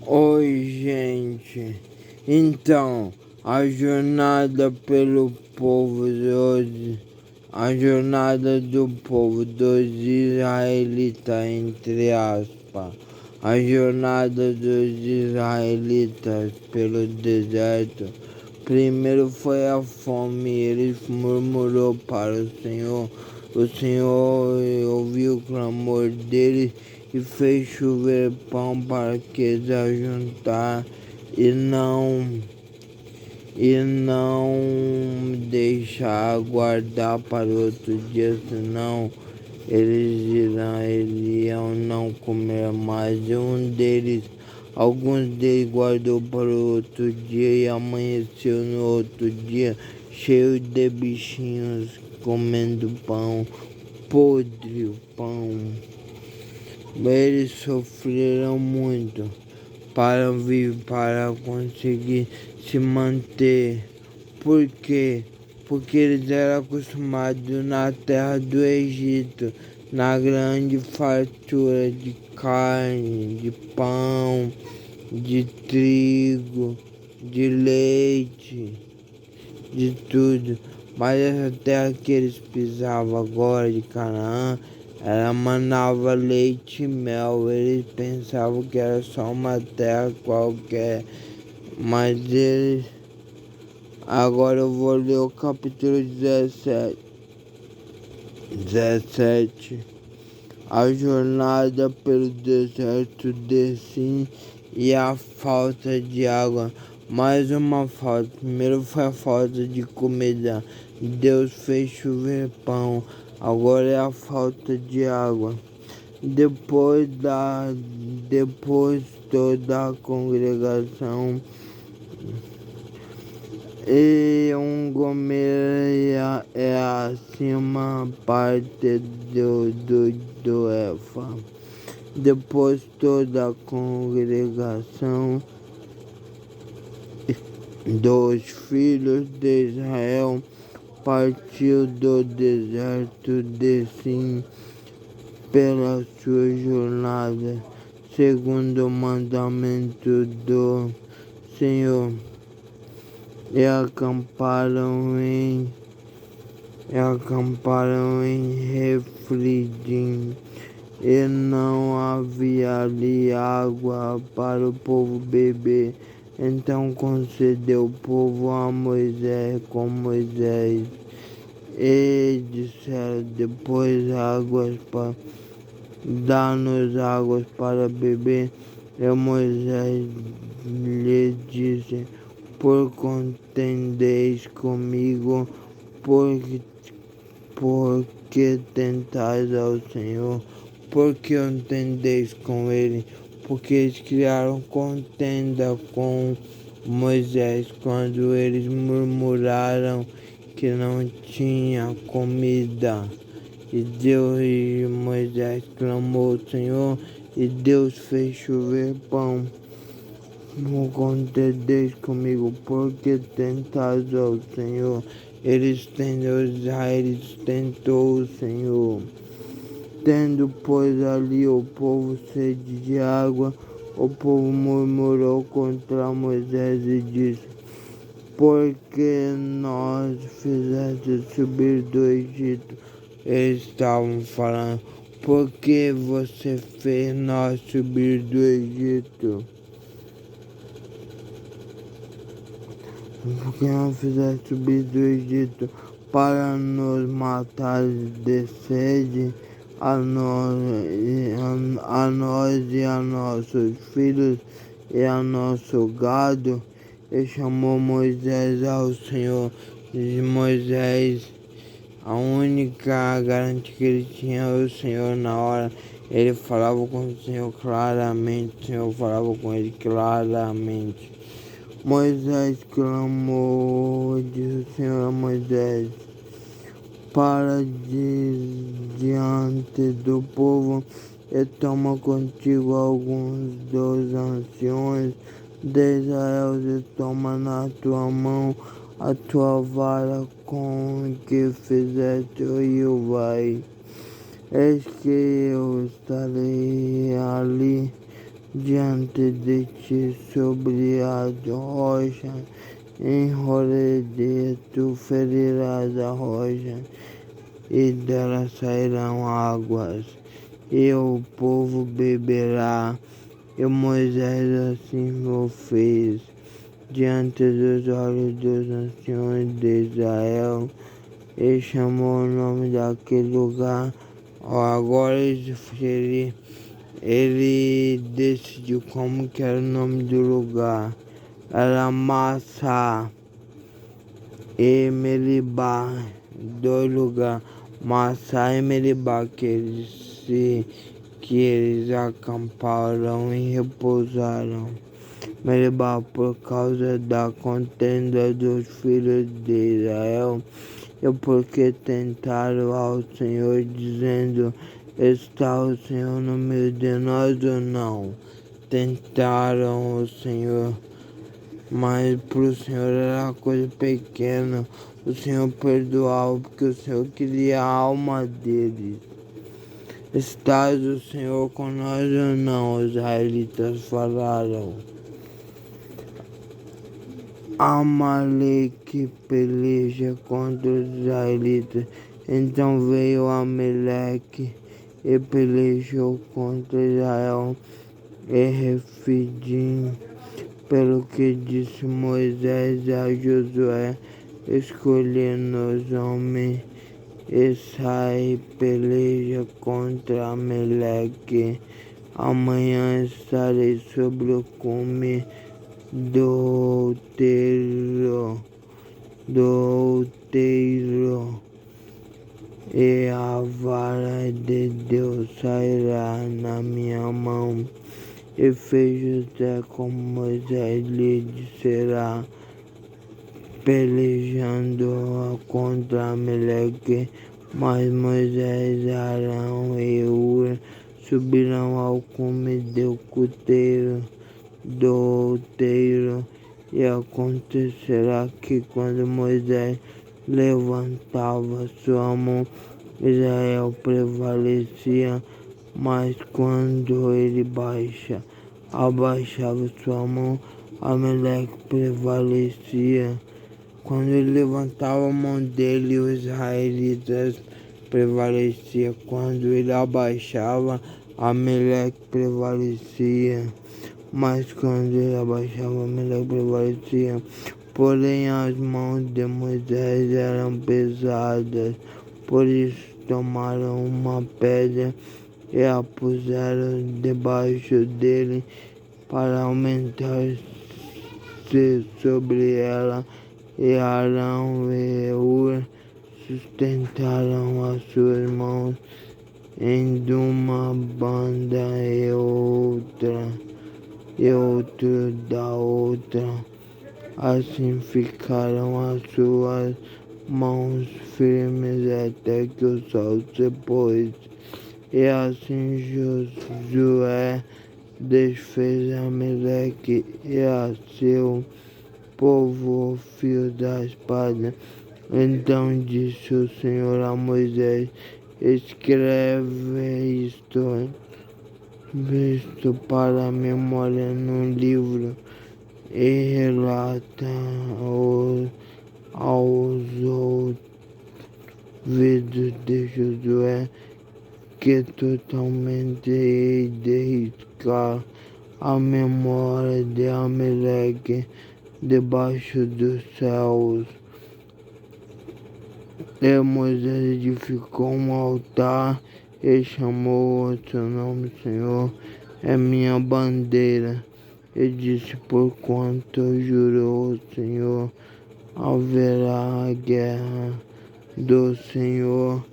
Oi, gente. Então, a jornada pelo povo hoje, a jornada do povo dos israelitas, entre aspas, a jornada dos israelitas pelo deserto. Primeiro foi a fome, eles murmurou para o Senhor ouviu o clamor deles e fez chover pão para que eles ajuntar e não deixar guardar para outro dia, senão iriam não comer mais. E alguns deles guardou para o outro dia e amanheceu no outro dia cheio de bichinhos comendo pão podre, o pão. Eles sofreram muito para conseguir se manter. Por quê? Porque eles eram acostumados na terra do Egito, na grande fartura de carne, de pão, de trigo, de leite, de tudo. Mas essa terra que eles pisavam agora de Canaã, ela manava leite e mel. Eles pensavam que era só uma terra qualquer, mas eles. Agora eu vou ler o capítulo 17. A jornada pelo deserto de Sim e a falta de água. Mais uma falta. Primeiro foi a falta de comida. Deus fez chover pão. Agora é a falta de água. Depois toda a congregação e um gomeia é acima parte do Efa. Depois toda a congregação dos filhos de Israel partiu do deserto de Sim pela sua jornada, segundo o mandamento do Senhor, e acamparam em Refidim, e não havia ali água para o povo beber. Então concedeu o povo a Moisés com Moisés, e disseram: depois dá-nos águas para beber. E Moisés lhe disse: por contendeis comigo, porque tentais ao Senhor, porque entendeis com ele, porque eles criaram contenda com Moisés quando eles murmuraram que não tinha comida. E Moisés clamou ao Senhor, e Deus fez chover pão. Não contendeis comigo, porque tentais ao Senhor. Os israelitas tentou o Senhor. Tendo, pois, ali o povo sede de água, o povo murmurou contra Moisés e disse: por que nós fizeste subir do Egito? Eles estavam falando: por que você fez nós subir do Egito? Por que não fizeste subir do Egito para nos matar de sede, a nós e a nossos filhos e a nosso gado? E chamou Moisés ao Senhor. E Moisés, a única garantia que ele tinha era o Senhor na hora. Ele falava com o Senhor claramente, o Senhor falava com ele claramente. Moisés clamou, disse o Senhor a Moisés: para diante do povo e toma contigo alguns dos anciões de Israel e toma na tua mão a tua vara com que fizeste o rio vai. Eis que eu estarei ali diante de ti sobre as rochas, em Horede tu ferirás a rocha, e dela sairão águas, e o povo beberá. E Moisés assim o fez, diante dos olhos dos anciões de Israel, e chamou o nome daquele lugar. Agora ele decidiu como que era o nome do lugar. Era Massá e Meribá, dois lugares, Massá e Meribá, que eles acamparam e repousaram. Meribá por causa da contenda dos filhos de Israel, e porque tentaram ao Senhor, dizendo: está o Senhor no meio de nós ou não? Tentaram o Senhor, mas para o Senhor era coisa pequena. O Senhor perdoava, porque o Senhor queria a alma deles. Estás o Senhor com nós ou não? Os israelitas falaram. Amaleque peleja contra os israelitas. Então veio Amaleque e pelejou contra Israel e Refidim. Pelo que disse Moisés a Josué: escolhendo os homens e sai peleja contra Amaleque. Amanhã estarei sobre o cume do outeiro, e a vara de Deus sairá na minha mão. E fez José como Moisés lhe dissera, pelejando contra Amaleque. Mas Moisés, Arão e Hur subirão ao cume do outeiro, e acontecerá que quando Moisés levantava sua mão, Israel prevalecia, mas quando ele abaixava sua mão, Amaleque prevalecia. Quando ele levantava a mão dele, os israelitas prevaleciam. Quando ele abaixava, Amaleque prevalecia. Mas quando ele abaixava, Amaleque prevalecia. Porém as mãos de Moisés eram pesadas, por isso tomaram uma pedra e a puseram debaixo dele para aumentar-se sobre ela. E Arão e Hur sustentaram as suas mãos em uma banda e outro da outra. Assim ficaram as suas mãos firmes até que o sol se pôs. E assim Josué desfez Amaleque e a seu povo o fio da espada. Então disse o Senhor a Moisés: escreve isto para a memória num livro, e relata aos ouvidos de Josué, que totalmente hei de riscar a memória de Amaleque debaixo dos céus. E Moisés edificou um altar e chamou o seu nome Senhor é minha bandeira. E disse: porquanto jurou o Senhor, haverá a guerra do Senhor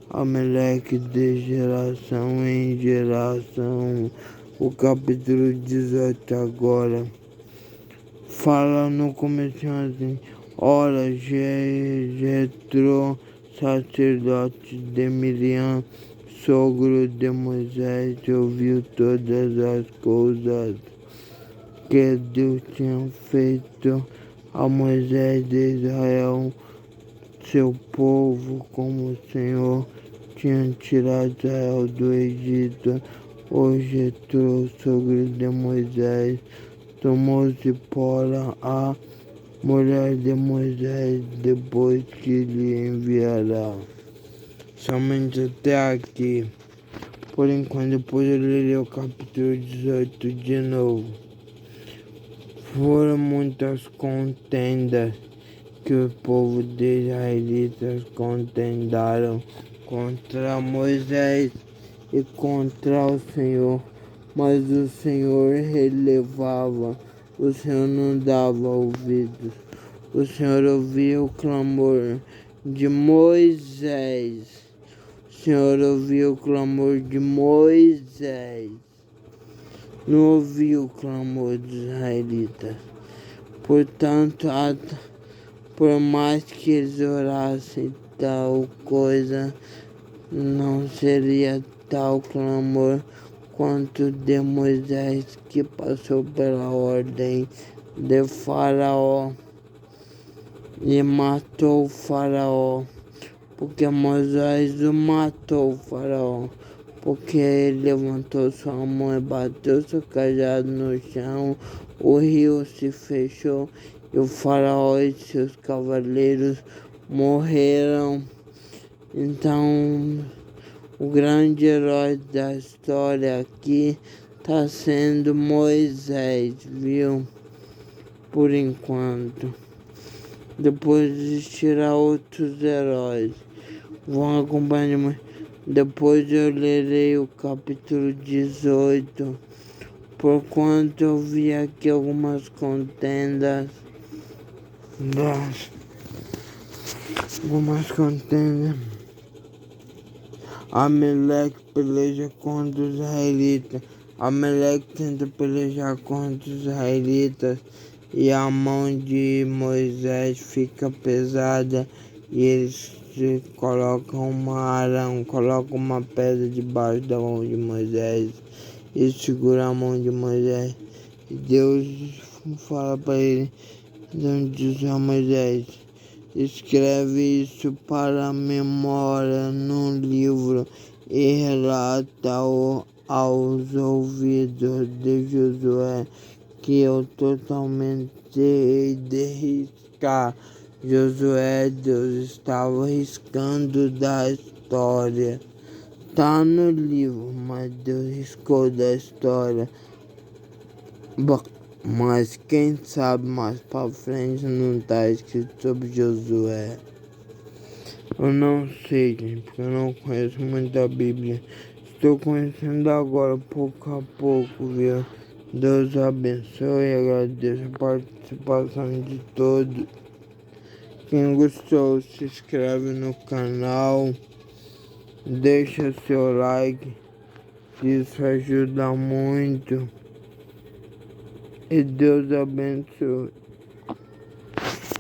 Amaleque de geração em geração. O capítulo 18 agora fala no começo assim: ora, Jetro, sacerdote de Miriam, sogro de Moisés, ouviu todas as coisas que Deus tinha feito a Moisés de Israel, seu povo, como o Senhor tinha tirado Israel do Egito, Hoje o sogro de Moisés tomou Zipora, a mulher de Moisés, depois que lhe enviará. Somente até aqui. Por enquanto, depois eu lerei o capítulo 18 de novo. Foram muitas contendas que o povo de israelitas contendaram contra Moisés e contra o Senhor, mas o Senhor relevava, o Senhor não dava ouvidos. O Senhor ouvia o clamor de Moisés. O Senhor ouvia o clamor de Moisés. Não ouvia o clamor dos israelitas. Portanto, por mais que eles orassem, tal coisa não seria tal clamor quanto de Moisés, que passou pela ordem de Faraó e matou o Faraó, porque Moisés o matou o Faraó, porque ele levantou sua mão e bateu seu cajado no chão, o rio se fechou e o Faraó e seus cavaleiros morreram. Então, o grande herói da história aqui está sendo Moisés, viu? Por enquanto. Depois existirá outros heróis. Vão acompanhar. Depois eu lerei o capítulo 18. Porquanto eu vi aqui algumas contendas. Amaleque peleja contra os israelitas. Amaleque tenta pelejar contra os israelitas. E a mão de Moisés fica pesada. E eles colocam colocam uma pedra debaixo da mão de Moisés. E segura a mão de Moisés. E Deus fala para ele. Deus diz a Moisés: escreve isso para a memória num livro e relata-o aos ouvidos de Josué, que eu totalmente hei de riscar. Josué, Deus estava riscando da história. Tá no livro, mas Deus riscou da história. Bom, mas quem sabe mais pra frente não tá escrito sobre Josué. Eu não sei, gente, porque eu não conheço muito a Bíblia. Estou conhecendo agora, pouco a pouco, viu? Deus abençoe e agradeço a participação de todos. Quem gostou, se inscreve no canal, deixa seu like, isso ajuda muito. E Deus abençoe.